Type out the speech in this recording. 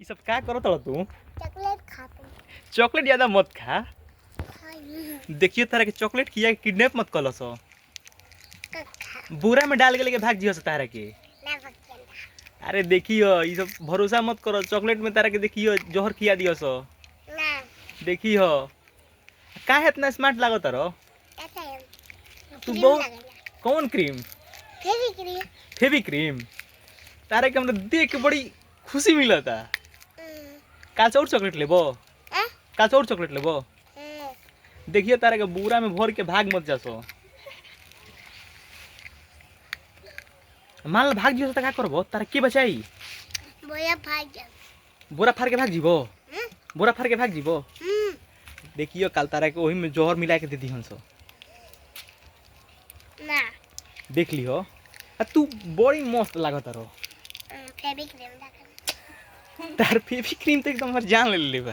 ये सब क्या करो तड़ तू? चॉकलेट खाता चॉकलेट ज्यादा मत खा। खाई देखियो तारा के चॉकलेट किया किडनैप मत कलो सो। कखा बोरा में डाल के लेके भाग जियो से तारा के। ना बकेला अरे देखियो ये सब भरोसा मत करो, चॉकलेट में तारा के देखियो जहर खिया दियो सो। ना देखियो काहे इतना स्मार्ट लागो तारो? ऐसा है तू क्रीम बहुत लगेला कौन cream? Fevi cream Fevi cream. तारा के हमरा देख के बड़ी खुशी मिलता। काल से और चॉकलेट लेबो? काल से और चॉकलेट लेबो? देखिए तारा के बोरा में भर के भाग मत जासो। मान लो भाग जियो तो का करबो? तारा के बचाई? बोया भाग जा बोरा फाड़ के भाग जीबो? बोरा फाड़ के भाग जीबो? देखियो काल तारा के ओही में जहर मिला के दे दी हंसो। ना देख लियो। आ तू बड़ी मस्त लागत रो। फेवी क्रीम लगा तार फेवी क्रीम तो एकदम हमर जान ले बा।